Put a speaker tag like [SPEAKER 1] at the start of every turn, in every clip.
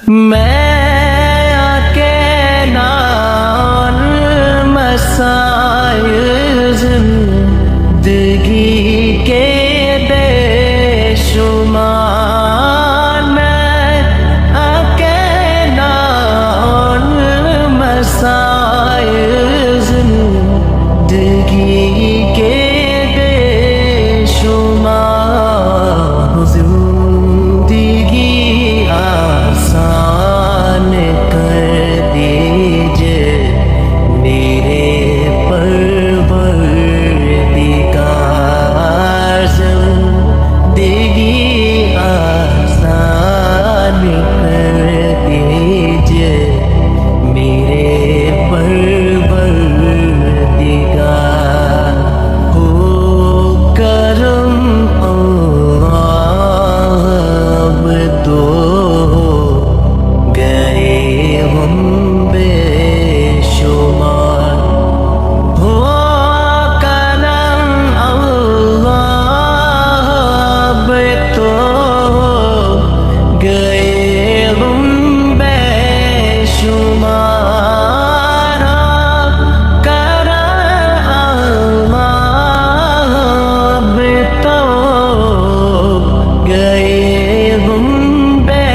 [SPEAKER 1] میں آکے نان مسائل زندگی کے بے شمار، میں آکے نان مسائل زندگی کے بے شمار، زندگی آسان کر دیجئے میرے پروردگار، زندگی آسان کر دیجئے میرے پروردگار، ہو کرم اب تو گئے ہم بے شمار، ہو کرم اب تو گئے ہم بے شمار، کرم اب تو گئے ہم بے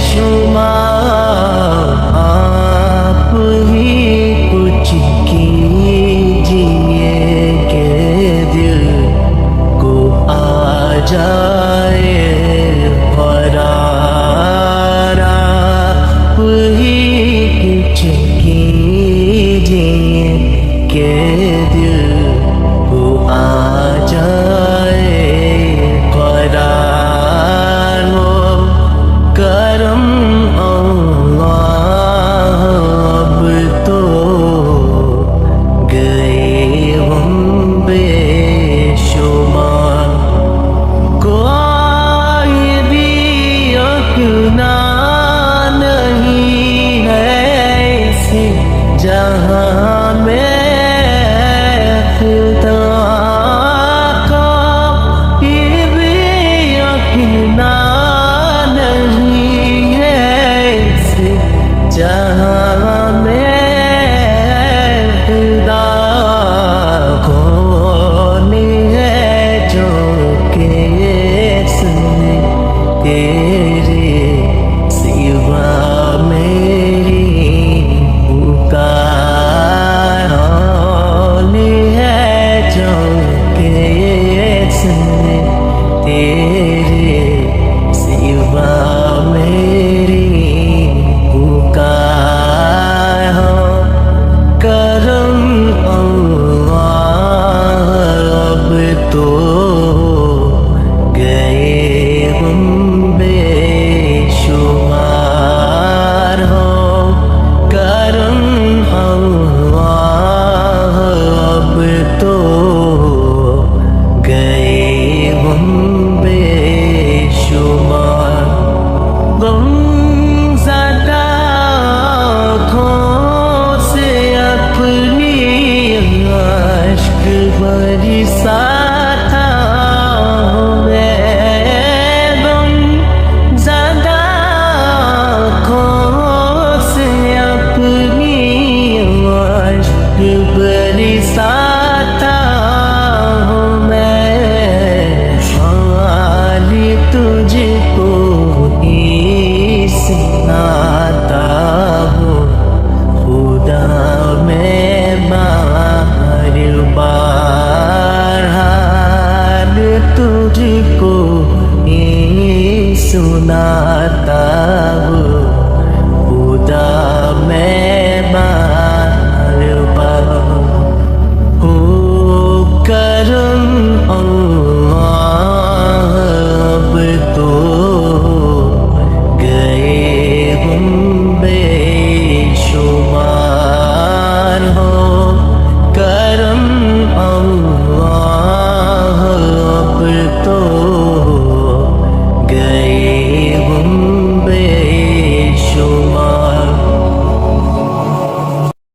[SPEAKER 1] شمار، آپ ہی کچھ کیجئے کہ دل کو آ جائے قرار، آپ ہی کچھ کیجئے کہ دل کو آ جائے قرار، ہو کرم اب تو گئے ہم بے شمار، کوئی بھی اپنا نہیں ہے اس جہاں میں، خدا کوئی بھی اپنا نہیں ہے اس جہاں میں، خدا کون ہے جو کہ سنے تیرے سوا میری پکار، کون ہے جو کہ سنے تیرے سوا میری پکار، کرم اب تو گئے ہم بے شمار، ہو کرم اب تو گئے ہم بے شمار، غم زدہ آنکھوں سے اپنی اشک برساتا ہوں میں، غم زدہ آنکھوں سے اپنی اشک برساتا ہوں میں، حال تجھ کو ہی سناتا ہوں خدا، میں بار بار حال تجھ کو ہی سناتا ہوں خدا،